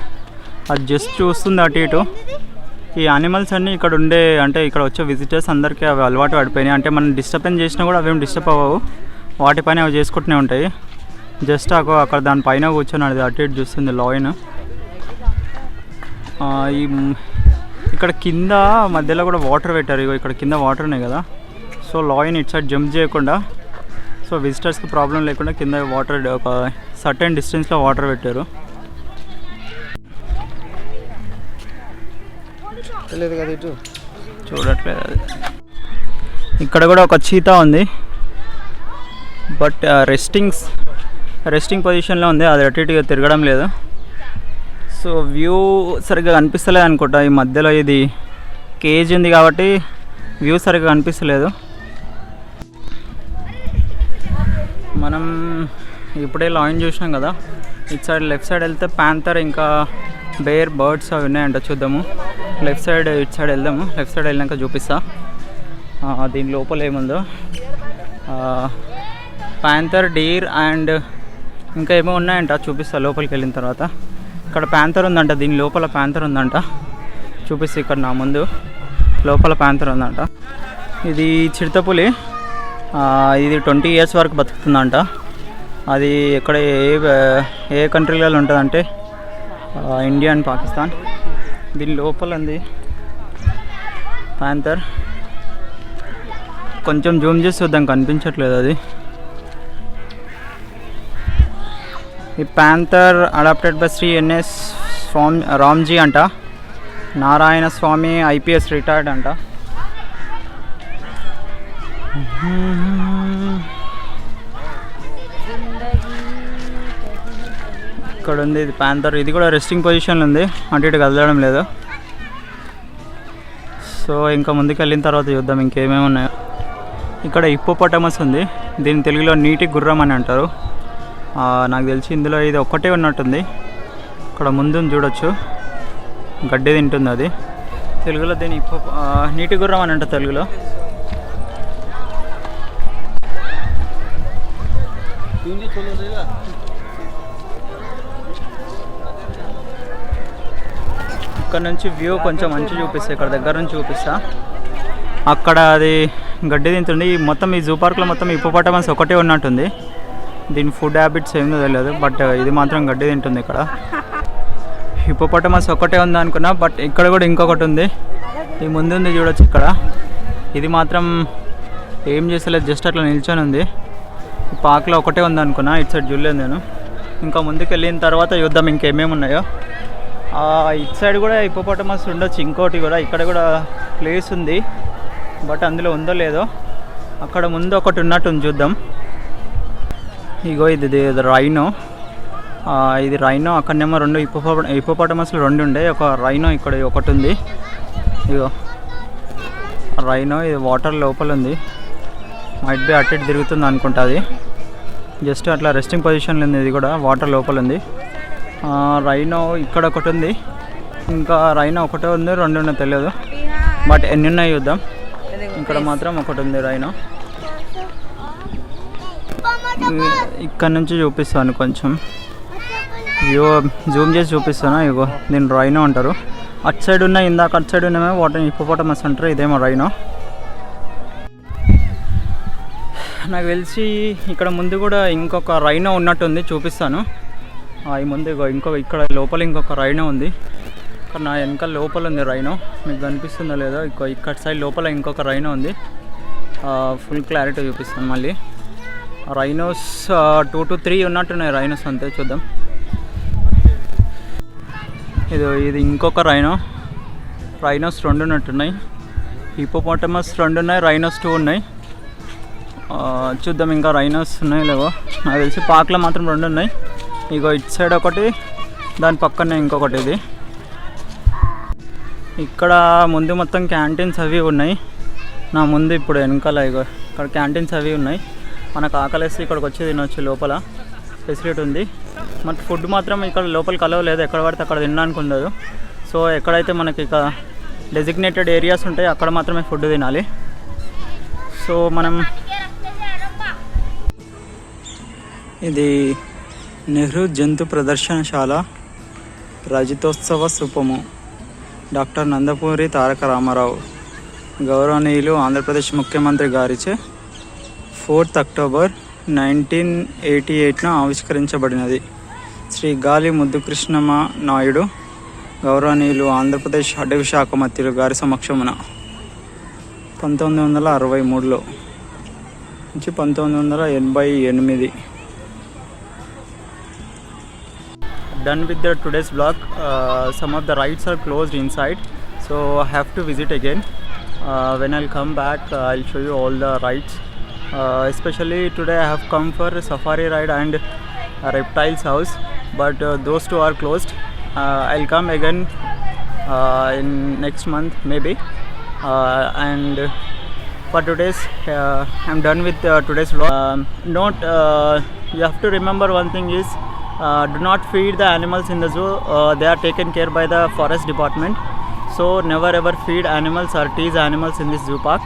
అది జస్ట్ చూస్తుంది అటు ఇటు. ఈ యానిమల్స్ అన్నీ ఇక్కడ ఉండే, అంటే ఇక్కడ వచ్చే విజిటర్స్ అందరికీ అవి అలవాటు పడిపోయినాయి. అంటే మనం డిస్టర్బెన్స్ చేసినా కూడా అవేం డిస్టర్బ్ అవ్వవు, వాటి పైన అవి చేసుకుంటూనే ఉంటాయి. జస్ట్ అక్కడ దానిపైన కూర్చొని అది అటు ఇటు చూస్తుంది లాయన్. ఇక్కడ కింద మధ్యలో కూడా వాటర్ పెట్టారు. ఇగో ఇక్కడ కింద వాటర్ ఉన్నాయి కదా. సో లాయన్ ఇటు సైడ్ జంప్ చేయకుండా, సో విజిటర్స్కి ప్రాబ్లం లేకుండా కింద వాటర్ ఒక సర్టెన్ డిస్టెన్స్లో వాటర్ పెట్టారు. చూడట్లేదు అది. ఇక్కడ కూడా ఒక చీతా ఉంది, బట్ రెస్టింగ్ పొజిషన్లో ఉంది. అది అటు ఇటుగా తిరగడం లేదు. సో వ్యూ సరిగ్గా కనిపిస్తలేదు అనుకుంటా. ఈ మధ్యలో ఇది కేజ్ ఉంది కాబట్టి వ్యూ సరిగ్గా కనిపిస్తలేదు. మనం ఇప్పుడే లాయన్ చూసినాం కదా. ఇటు సైడ్ లెఫ్ట్ సైడ్ వెళ్తే ప్యాంథర్ ఇంకా బేర్, బర్డ్స్ అవి ఉన్నాయంట. చూద్దాము లెఫ్ట్ సైడ్, ఇటు సైడ్ వెళ్దాము. లెఫ్ట్ సైడ్ వెళ్ళాక చూపిస్తా దీని లోపల ఏముందో. ప్యాంథర్, డీర్ అండ్ ఇంకా ఏమో ఉన్నాయంట, చూపిస్తా లోపలికి వెళ్ళిన తర్వాత. ఇక్కడ ప్యాంథర్ ఉందంట, దీని లోపల ప్యాంథర్ ఉందంట. చూపిస్తా ఇక్కడ నా ముందు లోపల ప్యాంథర్ ఉందంట. ఇది చిరుతపులి. ఇది 20 years వరకు బతుకుతుందంట. అది ఎక్కడ ఏ కంట్రీలలో ఉంటుందంటే ఇండియా అండ్ పాకిస్తాన్. దీని లోపల ఉంది ప్యాంథర్. కొంచెం జూమ్ చేసి చూద్దాం, కనిపించట్లేదు అది. ఈ panther adopted by Shri N S Ramji అంట. నారాయణ స్వామి IPS రిటైర్డ్ అంట. ఇక్కడ ఉంది ఇది ప్యాంథర్. ఇది కూడా రెస్టింగ్ పొజిషన్లో ఉంది, అటు ఇటు కదలడం లేదు. సో ఇంకా ముందుకు వెళ్ళిన తర్వాత చూద్దాం ఇంకేమేమి ఉన్నాయో. ఇక్కడ హిప్పోపోటమస్ ఉంది. దీని తెలుగులో నీటి గుర్రం అని అంటారు. నాకు తెలిసి ఇందులో ఇది ఒక్కటే ఉన్నట్టుంది. ఇక్కడ ముందు చూడొచ్చు, గడ్డి తింటుంది అది. తెలుగులో దీని నీటి గుర్రం అని అంటారు తెలుగులో. ఇక్కడ నుంచి వ్యూ కొంచెం మంచి చూపిస్తా, ఇక్కడ దగ్గర నుంచి చూపిస్తా. అక్కడ అది గడ్డి తింటుంది. మొత్తం ఈ జూ పార్క్లో మొత్తం హిప్పోపోటమస్ ఒకటే ఉన్నట్టుంది. దీని ఫుడ్ హ్యాబిట్స్ ఏమో తెలియదు, బట్ ఇది మాత్రం గడ్డి తింటుంది. ఇక్కడ హిప్పోపోటమస్ ఒకటే ఉంది అనుకున్నా, బట్ ఇక్కడ కూడా ఇంకొకటి ఉంది. ఈ ముందుంది చూడొచ్చు ఇక్కడ. ఇది మాత్రం ఏం చేసలేదు, జస్ట్ అట్లా నిల్చొని ఉంది. ఈ పార్క్లో ఒకటే ఉంది అనుకున్నా, ఇటు సైడ్ చూడలేదు నేను. ఇంకా ముందుకు వెళ్ళిన తర్వాత చూద్దాం ఇంకేమేమి ఉన్నాయో. ఇటు సైడ్ కూడా హిప్పోపోటమస్ ఉండొచ్చు. ఇంకోటి కూడా ఇక్కడ కూడా ప్లేస్ ఉంది, బట్ అందులో ఉందో లేదో. అక్కడ ముందు ఒకటి ఉన్నట్టుంది, చూద్దాం. ఇగో ఇది రైనో. ఇది రైనో. అక్కడనేమో రెండు హిప్పోపోటమస్లు రెండు ఉండే. ఒక రైనో ఇక్కడ ఒకటి ఉంది. ఇగో రైనో, ఇది వాటర్ లోపల ఉంది. మైట్ బి అటు ఇటు తిరుగుతుంది అనుకుంటా. అది జస్ట్ అట్లా రెస్టింగ్ పొజిషన్లో ఉంది. ఇది కూడా వాటర్ లోపల ఉంది. రైనో ఇక్కడ ఒకటి ఉంది. ఇంకా రైనో ఒకటే ఉంది, రెండు ఉన్నాయి తెలియదు, బట్ ఎన్ని ఉన్నాయి చూద్దాం. ఇక్కడ మాత్రం ఒకటి ఉంది రైనో. ఇక్కడ నుంచి చూపిస్తాను కొంచెం వ్యూ జూమ్ చేసి చూపిస్తాను. ఇగో దీన్ని రైనో అంటారు. అటు సైడ్ ఉన్న ఇందాక అటు సైడ్ ఉన్నమో వాటర్ హిప్పోపోటమస్ అంటారు. ఇదేమో రైనో. నాకు తెలిసి ఇక్కడ ముందు కూడా ఇంకొక రైనో ఉన్నట్టుంది, చూపిస్తాను. ఈ ముందు ఇక్కడ లోపల ఇంకొక రైనో ఉంది. ఇక్కడ నా వెనకాల లోపల ఉంది రైనో, మీకు కనిపిస్తుందో లేదో. ఇక్కడ సైడ్ లోపల ఇంకొక రైనో ఉంది. ఫుల్ క్లారిటీ చూపిస్తాను మళ్ళీ. రైనోస్ 2 to 3 ఉన్నట్టున్నాయి రైనోస్ అంతే. చూద్దాం. ఇది ఇంకొక రైనో. రైనోస్ 2 ఉన్నట్టున్నాయి. హిప్పోపోటమస్ 2 ఉన్నాయి, రైనోస్ 2 ఉన్నాయి. చూద్దాం ఇంకా రైనోస్ ఉన్నాయి లేవో. నాకు తెలిసి పార్క్లో మాత్రం 2 ఉన్నాయి. ఇగో ఇటు సైడ్ ఒకటి, దాని పక్కనే ఇంకొకటి. ఇది ఇక్కడ ముందు మొత్తం క్యాంటీన్స్ అవి ఉన్నాయి. నా ముందు ఇప్పుడు వెనకాల ఇగో ఇక్కడ క్యాంటీన్స్ అవి ఉన్నాయి. మనకు ఆకలిస్తే ఇక్కడికి వచ్చి తినొచ్చు. లోపల ఫెసిలిటీ ఉంది. మనకు ఫుడ్ మాత్రం ఇక్కడ లోపలికి అలవ్ లేదు, ఎక్కడ పడితే అక్కడ తినడానికి ఉండదు. సో ఎక్కడైతే మనకి ఇక డెసిగ్నేటెడ్ ఏరియాస్ ఉంటాయి అక్కడ మాత్రమే ఫుడ్ తినాలి. సో మనం ఇది నెహ్రూ జంతు ప్రదర్శనశాల రజతోత్సవ స్థూపము, డాక్టర్ నందమూరి తారక రామారావు గౌరవనీయులు ఆంధ్రప్రదేశ్ ముఖ్యమంత్రి గారిచే 4th October 1988 ఆవిష్కరించబడినది. శ్రీ గాలి ముద్దుకృష్ణమ నాయుడు గౌరవనీయులు ఆంధ్రప్రదేశ్ అటవీ శాఖ మంత్రులు గారి సమక్షమున 1963 నుంచి 1988. Done with the today's vlog. Some of the rides are closed inside, so I have to visit again. When I'll come back, I'll show you all the rides. Especially today I have come for a safari ride and a reptiles house, but those two are closed. I'll come again in next month maybe. And for today's I'm done with today's vlog. You have to remember one thing is, do not feed the animals in the zoo. They are taken care by the forest department, so never ever feed animals or tease animals in this zoo park.